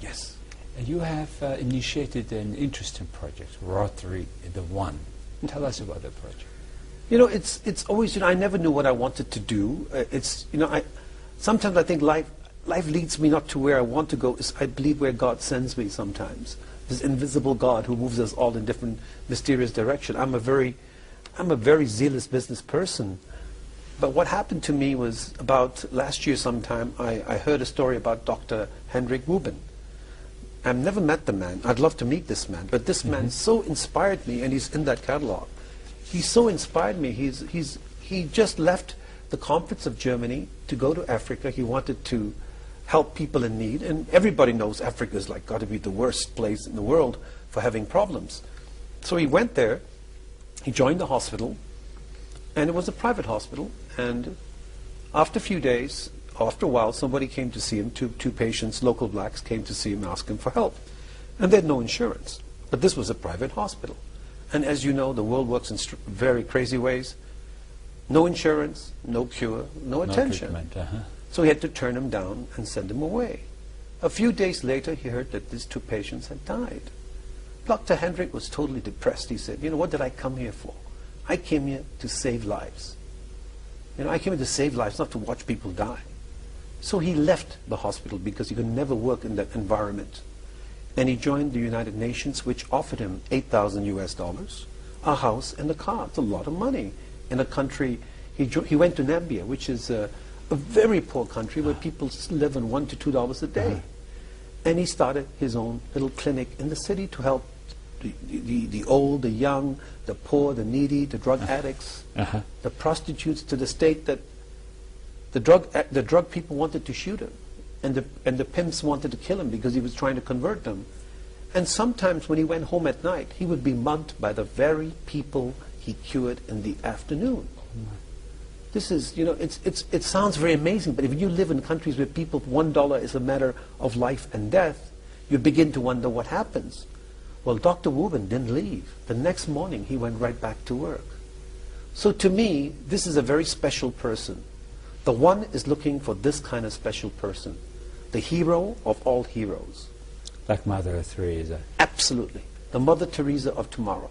Yes. You have initiated an interesting project, Rotary the One. Tell us about the project. You know, it's always, you know, I never knew what I wanted to do. Sometimes I think life leads me not to where I want to go. I believe where God sends me sometimes. This invisible God who moves us all in different mysterious direction. I'm a very zealous business person. But what happened to me was about last year sometime, I heard a story about Dr. Hendrik Rubin. I've never met the man. I'd love to meet this man. But this man so inspired me, and he's in that catalog. He so inspired me. He just left the conference of Germany to go to Africa. He wanted to help people in need. And everybody knows Africa is like got to be the worst place in the world for having problems. So he went there. He joined the hospital. And it was a private hospital. And after a few days, after a while, somebody came to see him. Two patients, local blacks, came to see him, ask him for help. And they had no insurance. But this was a private hospital. And as you know, the world works in very crazy ways. No insurance, no cure, no attention. So he had to turn him down and send him away. A few days later, he heard that these two patients had died. Dr. Hendrik was totally depressed. He said, you know, what did I come here for? I came here to save lives. You know, I came here to save lives, not to watch people die. So he left the hospital because he could never work in that environment. And he joined the United Nations, which offered him $8,000 US, a house and a car. It's a lot of money in a country. He went to Namibia, which is a very poor country where people live on $1 to $2 a day. And he started his own little clinic in the city to help the old, the young, the poor, the needy, the drug addicts, the prostitutes, to the state that the drug people wanted to shoot him, and the pimps wanted to kill him because he was trying to convert them. And sometimes when he went home at night, he would be mugged by the very people he cured in the afternoon. This is, you know, it sounds very amazing, but if you live in countries where people, $1 is a matter of life and death, you begin to wonder what happens. Well, Dr. Rubin didn't leave. The next morning, he went right back to work. So to me, this is a very special person. The One is looking for this kind of special person. The hero of all heroes. Like Mother Teresa. Absolutely. The Mother Teresa of tomorrow.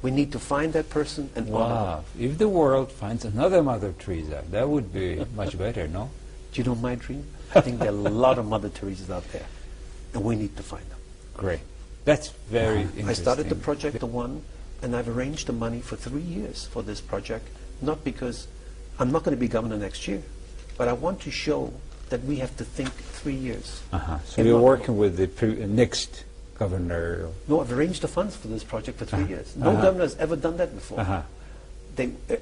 We need to find that person and honor her. Wow. If the world finds another Mother Teresa, that would be much better, no? Do you know my dream? I think there are a lot of Mother Teresas out there. And we need to find them. Great. That's very interesting. I started the project, The One, and I've arranged the money for 3 years for this project. Not because I'm not going to be governor next year, but I want to show that we have to think 3 years. So you're working with the next governor? No, I've arranged the funds for this project for 3 years. No governor has ever done that before.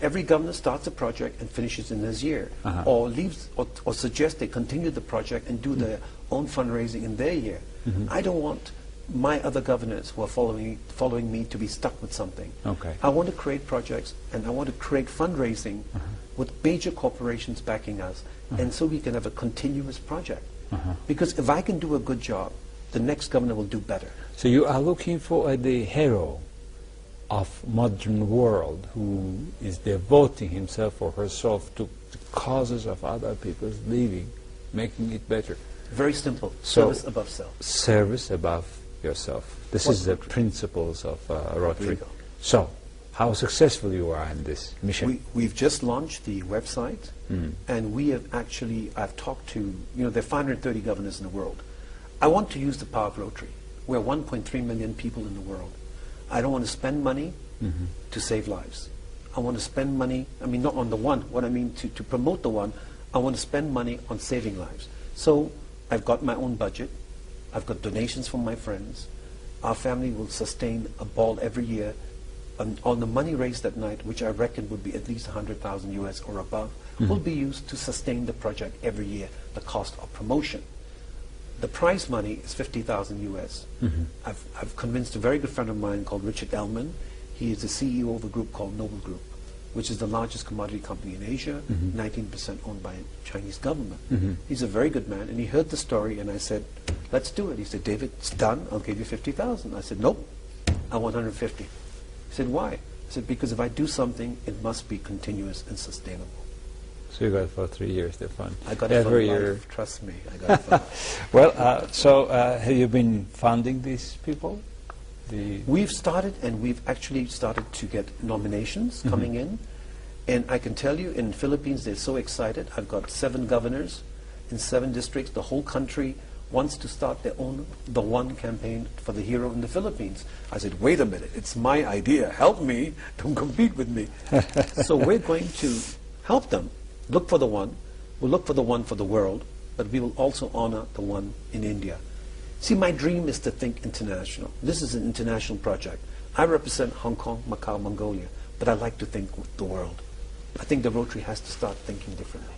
Every governor starts a project and finishes in his year, or leaves, or suggests they continue the project and do their own fundraising in their year. I don't want my other governors who are following me to be stuck with something. I want to create projects, and I want to create fundraising with major corporations backing us, and so we can have a continuous project. Because if I can do a good job, the next governor will do better. So you are looking for the hero of modern world who is devoting himself or herself to the causes of other people's living, making it better. Very simple. Service above self. Service above yourself. This is the principles of Rotary. So, how successful you are in this mission? We've just launched the website, and we have actually, I've talked to, you know, there are 530 governors in the world. I want to use the power of Rotary. We're 1.3 million people in the world. I don't want to spend money to save lives. I want to spend money, I mean, not on the One, what I mean to promote the One, I want to spend money on saving lives. So I've got my own budget. I've got donations from my friends. Our family will sustain a ball every year. On the money raised that night, which I reckon would be at least 100,000 US or above, will be used to sustain the project every year, the cost of promotion. The prize money is 50,000 US. I've convinced a very good friend of mine called Richard Ellman. He is the CEO of a group called Noble Group, which is the largest commodity company in Asia, 19% owned by Chinese government. He's a very good man, and he heard the story, and I said, let's do it. He said, David, it's done. I'll give you 50,000. I said, nope, I want 150. He said, why? I said, because if I do something, it must be continuous and sustainable. So you got it for 3 years, the fund. I got it for every life, year. trust me. I got it for life. Well, so have you been funding these people? We've started, and we've actually started to get nominations coming in. And I can tell you, in Philippines, they're so excited. I've got 7 governors in 7 districts. The whole country wants to start their own The One campaign for the hero in the Philippines. I said, wait a minute, it's my idea. Help me. Don't compete with me. So we're going to help them look for the one. We'll look for the one for the world, but we will also honor the one in India. See, my dream is to think international. This is an international project. I represent Hong Kong, Macau, Mongolia, but I like to think the world. I think the Rotary has to start thinking differently.